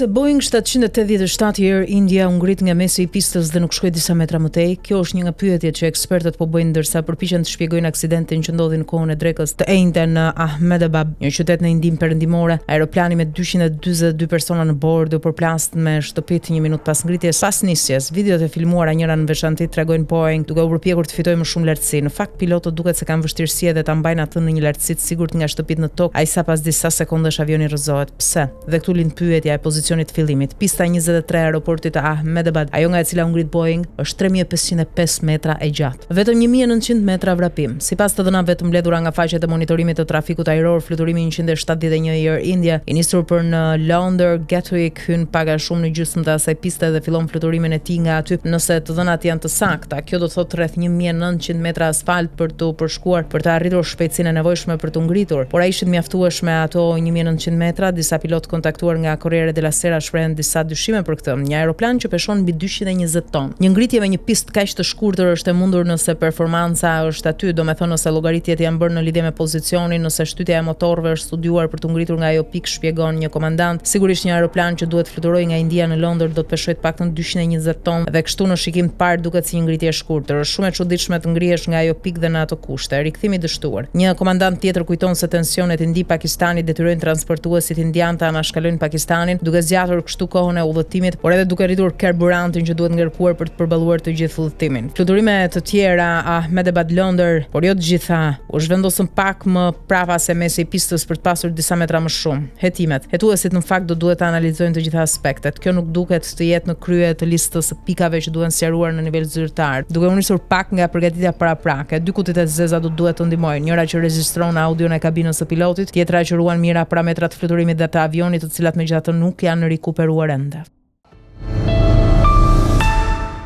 se Boeing 787 Air India u ngrit nga mesi i pistës dhe nuk shkoi disa metra më tej. Kjo është një nga pyetjet që ekspertët po bëjnë ndërsa përpiqen të shpjegojnë aksidentin që ndodhi në kohën e drekës të enjte në Ahmedabad, një qytet në Indinë perëndimore. Aeroplani me 242 persona në bord u përplas me shtëpit një minutë pas ngritjes. Pas nisjes, videot e filmuara njëra në veçantë tregojnë Boeing duke u përpjekur të fitojë më shumë lartësi. Në fakt, pilotët duket se kanë vështirësi edhe ta mbajnë atë në një lartësi të sigurt nga shtëpit në tokë, ai sa pas disa sekondash avioni rrëzohet. Pse? Dhe këtu lind pyetja e pozicionit të fillimit. Pista 23 e aeroportit të Ahmedabad, ajo nga e cila u ngrit Boeing, është 3505 metra e gjatë. Vetëm 1900 metra vrapim. Sipas të dhënave të mbledhura nga faqet e monitorimit të trafikut ajror, fluturimi 171 i Air India, i nisur për në London Gatwick, hyn pak a shumë në gjysmë të asaj piste dhe fillon fluturimin e tij nga aty. Nëse të dhënat janë të sakta, kjo do të thotë rreth 1900 metra asfalt për të përshkuar, për të arritur shpejtësinë e nevojshme për të ngritur. Por ai ishte mjaftueshme ato 1900 metra. Disa pilot kontaktuar nga Corriere della Sera shprehen disa dyshime për këtë. Një aeroplan që peshon mbi 220 ton. Një ngritje me një pistë kaq të shkurtër është e mundur nëse performanca është aty, domethënë nëse llogaritjet janë bërë në lidhje me pozicionin, nëse shtytja e motorëve është studiuar për të ngritur nga ajo pikë, shpjegon një komandant. Sigurisht një aeroplan që duhet fluturojë nga India në Londër do të peshojë të paktën 220 ton dhe kështu në shikim të parë duket si një ngritje e shkurtër. Është shumë e çuditshme të ngrihesh nga ajo pikë dhe në ato kushte. Rikthimi i dështuar. Një komandant tjetër kujton se tensionet indi Pakistanit detyrojnë transportuesit indian ta anashkalojnë Pakistanin, duke zgjatur kështu kohën e udhëtimit, por edhe duke rritur karburantin që duhet ngarkuar për të përballuar të gjithë udhëtimin. Fluturime të tjera Ahmedabad Londër, por jo të gjitha, u zhvendosën pak më prapa se mesi i pistës për të pasur disa metra më shumë. Hetimet. Hetuesit në fakt do duhet të analizojnë të gjitha aspektet. Kjo nuk duket të jetë në krye të listës së pikave që duhen sqaruar në nivel zyrtar. Duke u nisur pak nga përgatitja paraprake, dy kutitet zeza do duhet të ndihmojnë. Njëra që regjistron audion e kabinës së pilotit, tjetra që ruan mira parametrat e fluturimit dhe të avionit, të cilat megjithatë nuk janë rikuperuar ende.